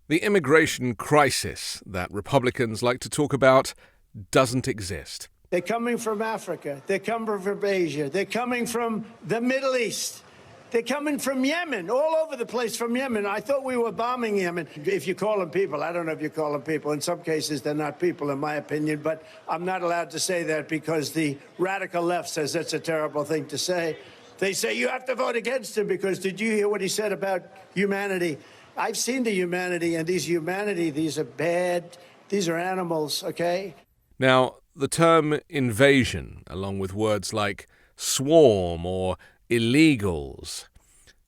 The immigration crisis that Republicans like to talk about doesn't exist. They're coming from Africa. They're coming from Asia. They're coming from the Middle East. They're coming from Yemen, all over the place from Yemen. I thought we were bombing Yemen. If you call them people, I don't know if you call them people. In some cases, they're not people, in my opinion, but I'm not allowed to say that because the radical left says that's a terrible thing to say. They say you have to vote against him because did you hear what he said about humanity? I've seen the humanity, and these are bad. These are animals, okay? Now, the term invasion, along with words like swarm or illegals,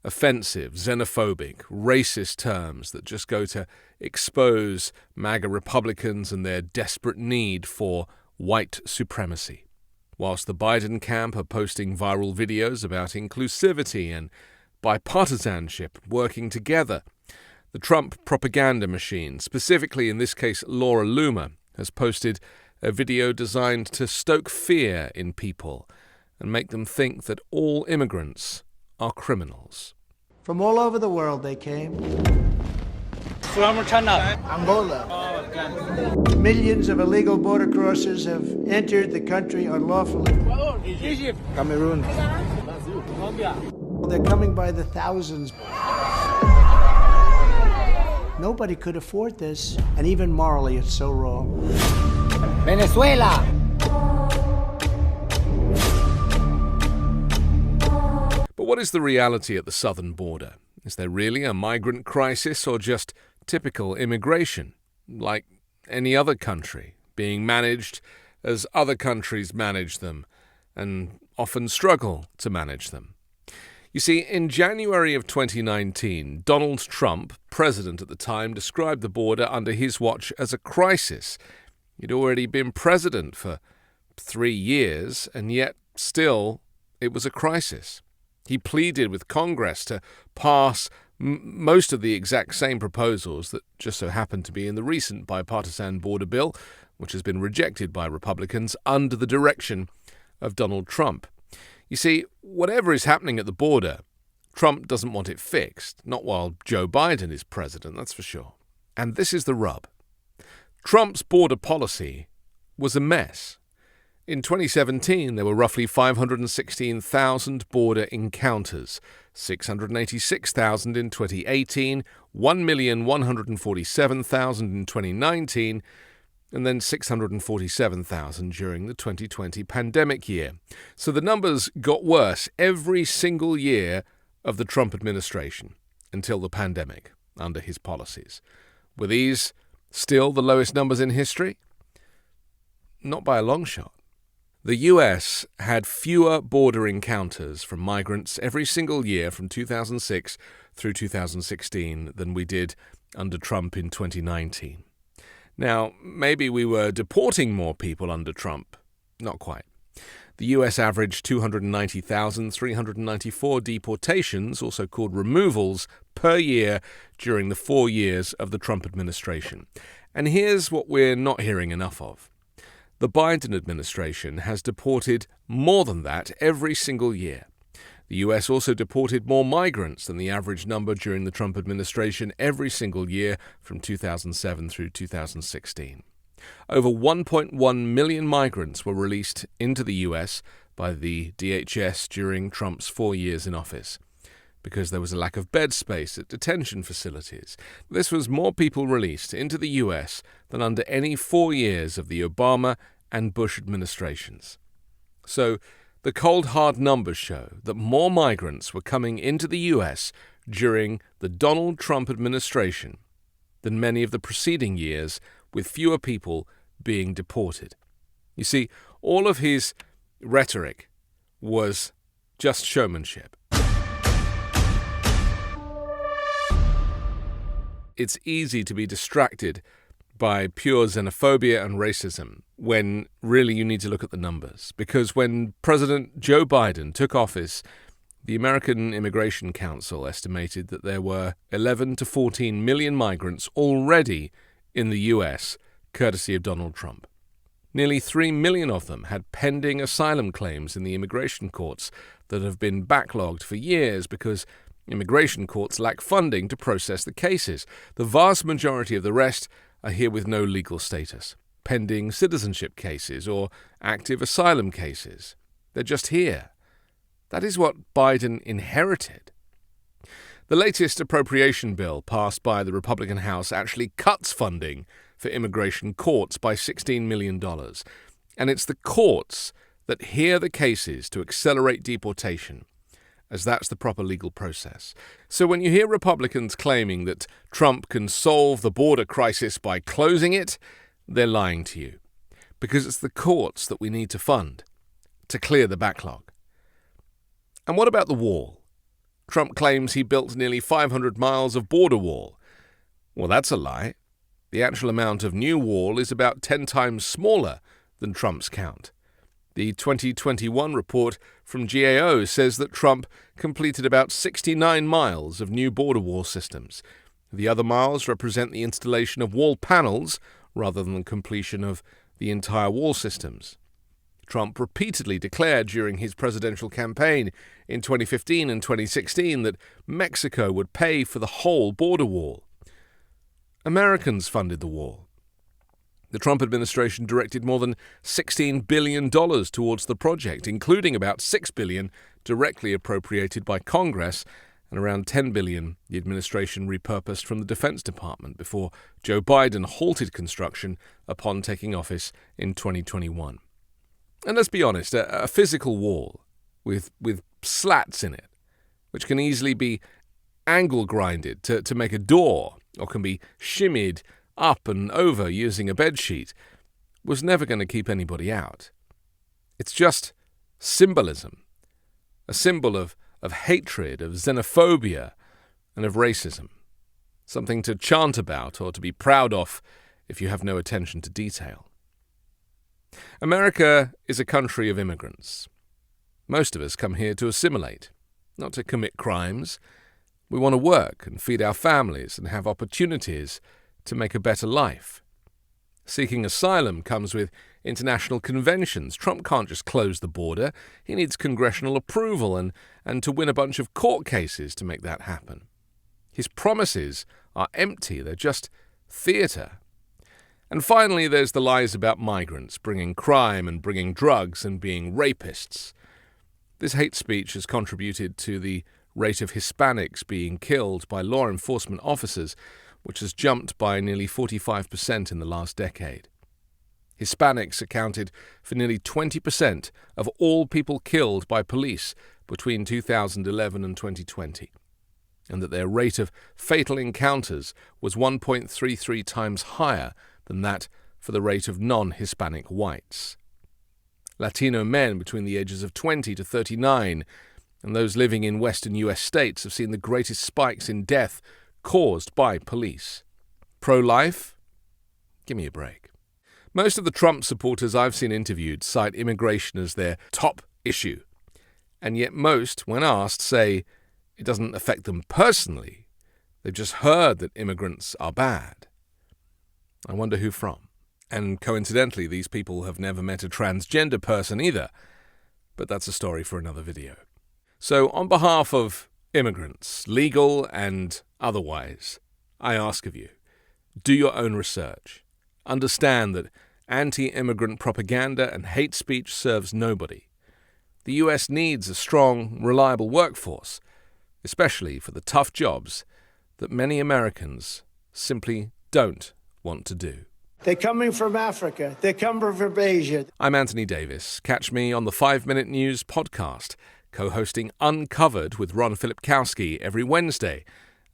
offensive, xenophobic, racist terms that just go to expose MAGA Republicans and their desperate need for white supremacy. Whilst the Biden camp are posting viral videos about inclusivity and bipartisanship, working together, the Trump propaganda machine, specifically in this case Laura Loomer, has posted a video designed to stoke fear in people and make them think that all immigrants are criminals. From all over the world they came. From China. Angola. Millions of illegal border crossers have entered the country unlawfully. Egypt. Cameroon. Colombia. They're coming by the thousands. Nobody could afford this, and even morally it's so wrong. Venezuela. But what is the reality at the southern border? Is there really a migrant crisis or just typical immigration, like any other country, being managed as other countries manage them and often struggle to manage them? You see, in January of 2019, Donald Trump, president at the time, described the border under his watch as a crisis. He'd already been president for 3 years, and yet still it was a crisis. He pleaded with Congress to pass most of the exact same proposals that just so happened to be in the recent bipartisan border bill, which has been rejected by Republicans under the direction of Donald Trump. You see, whatever is happening at the border, Trump doesn't want it fixed, not while Joe Biden is president, that's for sure. And this is the rub. Trump's border policy was a mess. In 2017, there were roughly 516,000 border encounters, 686,000 in 2018, 1,147,000 in 2019, and then 647,000 during the 2020 pandemic year. So the numbers got worse every single year of the Trump administration until the pandemic under his policies. Were these still the lowest numbers in history? Not by a long shot. The US had fewer border encounters from migrants every single year from 2006 through 2016 than we did under Trump in 2019. Now, maybe we were deporting more people under Trump. Not quite. The US averaged 290,394 deportations, also called removals, per year during the 4 years of the Trump administration. And here's what we're not hearing enough of. The Biden administration has deported more than that every single year. The US also deported more migrants than the average number during the Trump administration every single year from 2007 through 2016. Over 1.1 million migrants were released into the US by the DHS during Trump's 4 years in office, because there was a lack of bed space at detention facilities. This was more people released into the US than under any 4 years of the Obama and Bush administrations. So, the cold, hard numbers show that more migrants were coming into the US during the Donald Trump administration than many of the preceding years, with fewer people being deported. You see, all of his rhetoric was just showmanship. It's easy to be distracted by pure xenophobia and racism when really you need to look at the numbers. Because when President Joe Biden took office, the American Immigration Council estimated that there were 11 to 14 million migrants already in the US, courtesy of Donald Trump. Nearly 3 million of them had pending asylum claims in the immigration courts that have been backlogged for years because Immigration courts lack funding to process the cases. The vast majority of the rest are here with no legal status, pending citizenship cases or active asylum cases. They're just here. That is what Biden inherited. The latest appropriation bill passed by the Republican House actually cuts funding for immigration courts by $16 million. And it's the courts that hear the cases to accelerate deportation, as that's the proper legal process. So when you hear Republicans claiming that Trump can solve the border crisis by closing it, they're lying to you. Because it's the courts that we need to fund to clear the backlog. And what about the wall? Trump claims he built nearly 500 miles of border wall. Well, that's a lie. The actual amount of new wall is about 10 times smaller than Trump's count. The 2021 report from GAO says that Trump completed about 69 miles of new border wall systems. The other miles represent the installation of wall panels rather than the completion of the entire wall systems. Trump repeatedly declared during his presidential campaign in 2015 and 2016 that Mexico would pay for the whole border wall. Americans funded the wall. The Trump administration directed more than $16 billion towards the project, including about $6 billion directly appropriated by Congress and around $10 billion the administration repurposed from the Defense Department before Joe Biden halted construction upon taking office in 2021. And let's be honest, a physical wall with slats in it, which can easily be angle grinded to make a door or can be shimmied up and over using a bedsheet, was never going to keep anybody out. It's just symbolism, a symbol of hatred, of xenophobia, and of racism, something to chant about or to be proud of if you have no attention to detail. America is a country of immigrants. Most of us come here to assimilate, not to commit crimes. We want to work and feed our families and have opportunities to make a better life. Seeking asylum comes with international conventions. Trump can't just close the border. He needs congressional approval and to win a bunch of court cases to make that happen. His promises are empty. They're just theatre. And finally, there's the lies about migrants, bringing crime and bringing drugs and being rapists. This hate speech has contributed to the rate of Hispanics being killed by law enforcement officers, which has jumped by nearly 45% in the last decade. Hispanics accounted for nearly 20% of all people killed by police between 2011 and 2020, and that their rate of fatal encounters was 1.33 times higher than that for the rate of non-Hispanic whites. Latino men between the ages of 20 to 39 and those living in western U.S. states have seen the greatest spikes in death caused by police. Pro-life? Give me a break. Most of the Trump supporters I've seen interviewed cite immigration as their top issue, and yet most, when asked, say it doesn't affect them personally. They've just heard that immigrants are bad. I wonder who from. And coincidentally, these people have never met a transgender person either. But that's a story for another video. So on behalf of immigrants, legal and otherwise, I ask of you, do your own research. Understand that anti-immigrant propaganda and hate speech serves nobody. The US needs a strong, reliable workforce, especially for the tough jobs that many Americans simply don't want to do. They're coming from Africa. They're coming from Asia. I'm Anthony Davis. Catch me on the 5 Minute News podcast, co-hosting Uncovered with Ron Filipkowski every Wednesday,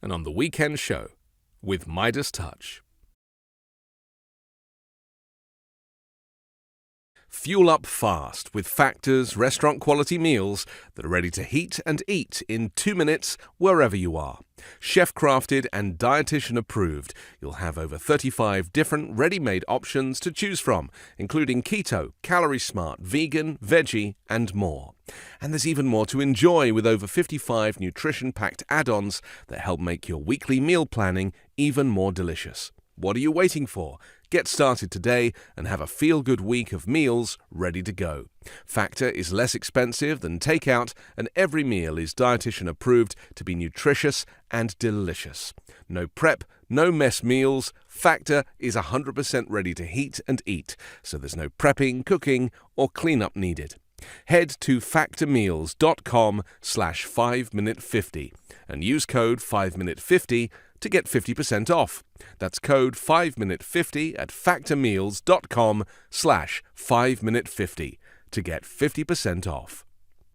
and on the weekend show with Midas Touch. Fuel up fast with Factor's restaurant-quality meals that are ready to heat and eat in 2 minutes wherever you are. Chef-crafted and dietitian-approved, you'll have over 35 different ready-made options to choose from, including keto, calorie-smart, vegan, veggie, and more. And there's even more to enjoy with over 55 nutrition-packed add-ons that help make your weekly meal planning even more delicious. What are you waiting for? Get started today and have a feel-good week of meals ready to go. Factor is less expensive than takeout, and every meal is dietitian approved to be nutritious and delicious. No prep, no mess meals. Factor is 100% ready to heat and eat, so there's no prepping, cooking, or cleanup needed. Head to factormeals.com/5minute50 and use code 5minute50 to get 50% off. That's code 5minute50 at factormeals.com/5minute50 to get 50% off.